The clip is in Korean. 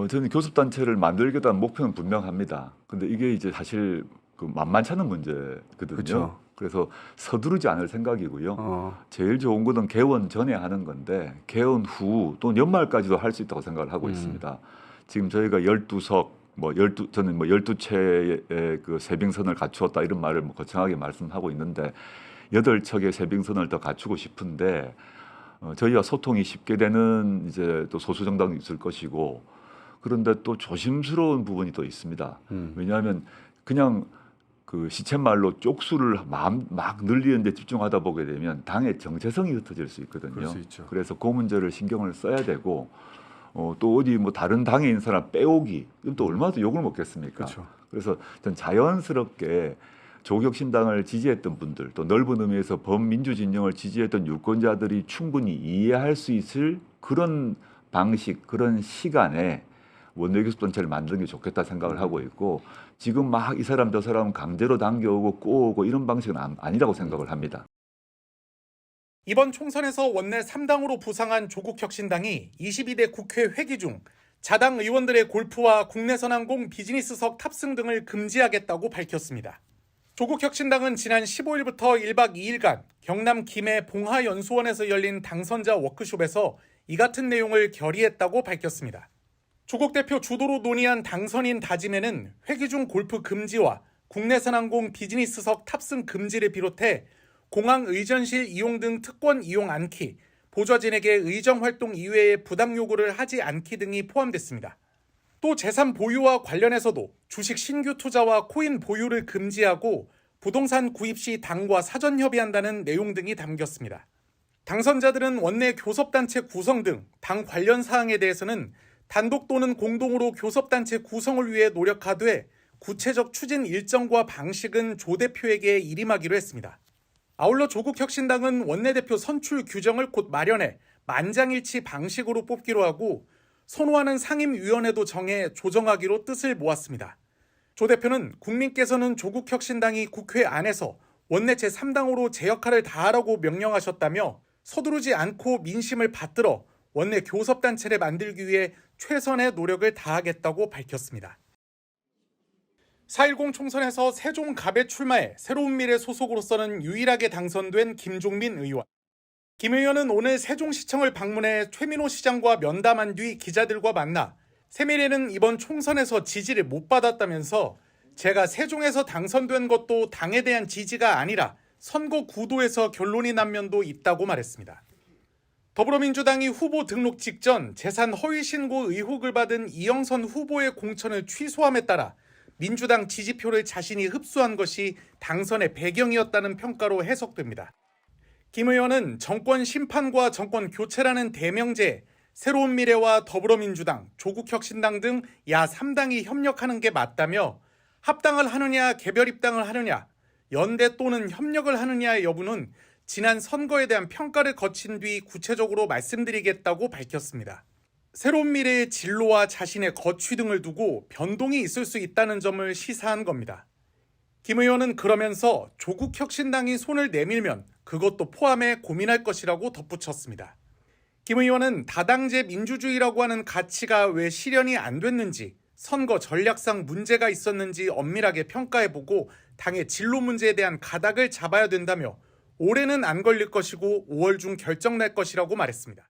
저는 교섭단체를 만들겠다는 목표는 분명합니다. 근데 이게 이제 사실 만만치 않은 문제거든요. 그쵸. 그래서 서두르지 않을 생각이고요. 어. 제일 좋은 거는 개원 전에 하는 건데 개원 후 또 연말까지도 할 수 있다고 생각을 하고 있습니다. 지금 저희가 12석 저는 12채의 그 세빙선을 갖추었다 이런 말을 거창하게 말씀하고 있는데 8척의 세빙선을 더 갖추고 싶은데 저희와 소통이 쉽게 되는 이제 또 소수 정당도 있을 것이고 그런데 또 조심스러운 부분이 또 있습니다. 왜냐하면 그냥 그 시쳇말로 쪽수를 막 늘리는 데 집중하다 보게 되면 당의 정체성이 흩어질 수 있거든요. 그럴 수 있죠. 그래서 그 문제를 신경을 써야 되고 또 어디 뭐 다른 당에 있는 사람 빼오기 이건 또 얼마나 욕을 먹겠습니까? 그렇죠. 그래서 전 자연스럽게 조국혁신당을 지지했던 분들 또 넓은 의미에서 범민주 진영을 지지했던 유권자들이 충분히 이해할 수 있을 그런 방식, 그런 시간에 원내교섭단체를 만드는 게 좋겠다 생각을 하고 있고 지금 막 이 사람 저 사람 강제로 당겨오고 꼬오고 이런 방식은 아니라고 생각을 합니다. 이번 총선에서 원내 3당으로 부상한 조국혁신당이 22대 국회 회기 중 자당 의원들의 골프와 국내선 항공 비즈니스석 탑승 등을 금지하겠다고 밝혔습니다. 조국혁신당은 지난 15일부터 1박 2일간 경남 김해 봉하연수원에서 열린 당선자 워크숍에서 이 같은 내용을 결의했다고 밝혔습니다. 조국 대표 주도로 논의한 당선인 다짐에는 회기 중 골프 금지와 국내선 항공 비즈니스석 탑승 금지를 비롯해 공항 의전실 이용 등 특권 이용 않기, 보좌진에게 의정활동 이외의 부당 요구를 하지 않기 등이 포함됐습니다. 또 재산 보유와 관련해서도 주식 신규 투자와 코인 보유를 금지하고 부동산 구입 시 당과 사전 협의한다는 내용 등이 담겼습니다. 당선자들은 원내 교섭단체 구성 등 당 관련 사항에 대해서는 단독 또는 공동으로 교섭단체 구성을 위해 노력하되 구체적 추진 일정과 방식은 조 대표에게 일임하기로 했습니다. 아울러 조국혁신당은 원내대표 선출 규정을 곧 마련해 만장일치 방식으로 뽑기로 하고 선호하는 상임위원회도 정해 조정하기로 뜻을 모았습니다. 조 대표는 국민께서는 조국혁신당이 국회 안에서 원내 제3당으로 제 역할을 다하라고 명령하셨다며 서두르지 않고 민심을 받들어 원내 교섭단체를 만들기 위해 최선의 노력을 다하겠다고 밝혔습니다. 4.10 총선에서 세종갑에 출마해 새로운 미래 소속으로서는 유일하게 당선된 김종민 의원. 김 의원은 오늘 세종시청을 방문해 최민호 시장과 면담한 뒤 기자들과 만나 새미래는 이번 총선에서 지지를 못 받았다면서 제가 세종에서 당선된 것도 당에 대한 지지가 아니라 선거 구도에서 결론이 난 면도 있다고 말했습니다. 더불어민주당이 후보 등록 직전 재산 허위 신고 의혹을 받은 이영선 후보의 공천을 취소함에 따라 민주당 지지표를 자신이 흡수한 것이 당선의 배경이었다는 평가로 해석됩니다. 김 의원은 정권 심판과 정권 교체라는 대명제에 새로운 미래와 더불어민주당, 조국혁신당 등 야 3당이 협력하는 게 맞다며 합당을 하느냐 개별 입당을 하느냐 연대 또는 협력을 하느냐의 여부는 지난 선거에 대한 평가를 거친 뒤 구체적으로 말씀드리겠다고 밝혔습니다. 새로운 미래의 진로와 자신의 거취 등을 두고 변동이 있을 수 있다는 점을 시사한 겁니다. 김 의원은 그러면서 조국혁신당이 손을 내밀면 그것도 포함해 고민할 것이라고 덧붙였습니다. 김 의원은 다당제 민주주의라고 하는 가치가 왜 실현이 안 됐는지, 선거 전략상 문제가 있었는지 엄밀하게 평가해보고 당의 진로 문제에 대한 가닥을 잡아야 된다며 올해는 안 걸릴 것이고 5월 중 결정날 것이라고 말했습니다.